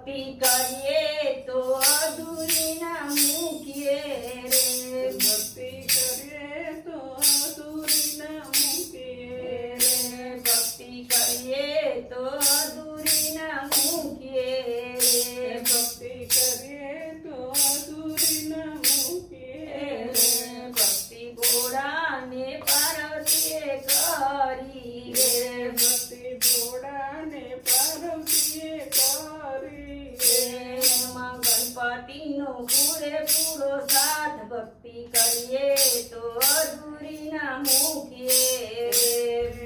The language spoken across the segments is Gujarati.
ભક્તિ કરીએ તો અધૂરી ના મૂકીએ રે ભક્તિ કરીએ તો અધૂરી ના મૂકીએ રે ભક્તિ કરીએ તો અધૂરી ના મૂકીએ રે ભક્તિ કરીએ તો અધૂરી ના મૂકીએ ભક્તિ ઘોડાને પાર્વતીએ કરી રે ભક્તિ ઘોડાને પાર્વતીએ કરી એમાં ગણપતિનો પૂરેપૂરો સાથ ભક્તિ કરીએ તો અધૂરી ના મૂકીએ રે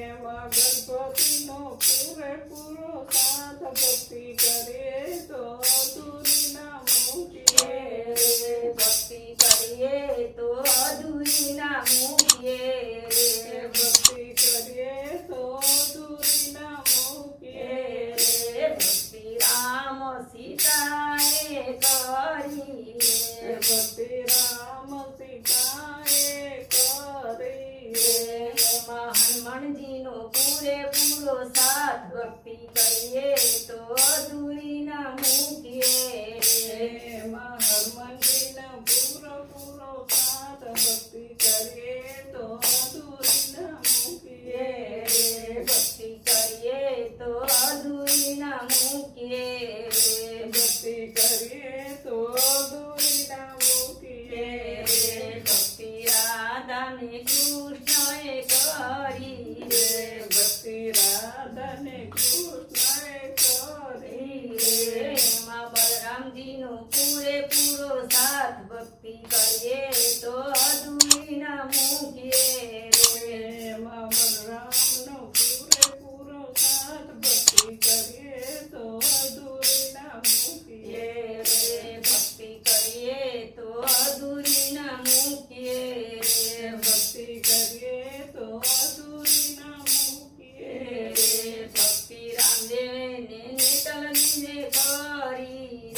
એમાં ગણપતિનો પૂરેપૂરો સાથ ભક્તિ કરીએ તો અધૂરી ના મૂકીએ ભક્તિ કરીએ તો અધૂરી ના મૂકીએ રે ભક્તિ કરીએ તો અધૂરી ના મૂકીએ ભક્તિ રામ સીતાએ કરી ભક્તિ રામ સીતાએ કરી એમાં હનુમાનજીનો પૂરેપૂરો સાથ ભક્તિ કરીએ તો અધૂરી ના મૂકીએ એમાં હનુમાનજીનો પૂરો સાથ ભક્તિ કરીએ તો અધૂરી ના મૂકીએ ભક્તિ કરીએ તો અધૂરી ના મૂકીએ ભક્તિ કરીએ તો અધૂરી ના મૂકીએ ભક્તિ રાધાને કૃષ્ણએ કરી ભક્તિ રાધાને કૃષ્ણએ કરી એમાં બલરામજીનો પૂરેપૂરો સાથ ભક્તિ કરીએ તો અધૂરી ના મૂકીએ એમાં બલરામનો પૂરેપૂરો સાથ ભક્તિ કરીએ તો અધૂરી ના મૂકીએ ભક્તિ કરીએ તો અધૂરી ના મૂકીએ ભક્તિ કરીએ તો અધૂરી ના મૂકીએ ભક્તિ રામદેવને નેતલજીને કરી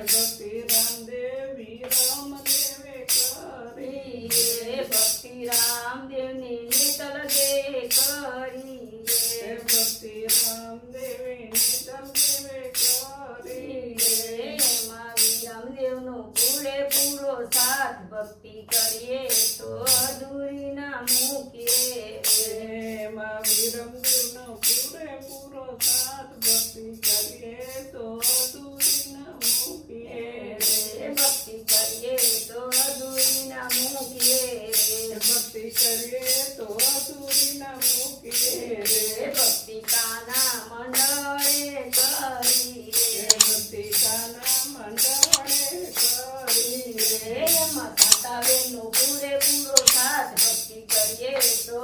ભક્તિ રામદેવી રામદેવે કરી ભક્તિ રામદેવને નેતલજે કરી ભક્તિ રામદેવે નિતલદેવે કરી એમાં રામદેવનો પૂરેપૂરો સાથ ભક્તિ કરીએ તો અધૂરી ના મૂકીએ એમાં વિરમદેવનો પૂરેપૂરો સાથ ભક્તિ કરીએ તો અધૂરી ના મૂકીએ ભક્તિ કરીએ તો અધૂરી ના મૂકીએ ભક્તિ કરીએ તો અધૂરી ના મૂકીએ ભક્તિ કાના મંડળે કરી ભક્તિ કાના મંડળે કરી એમાં કાંતાબેનનો પૂરેપૂરો સાથ ભક્તિ કરીએ તો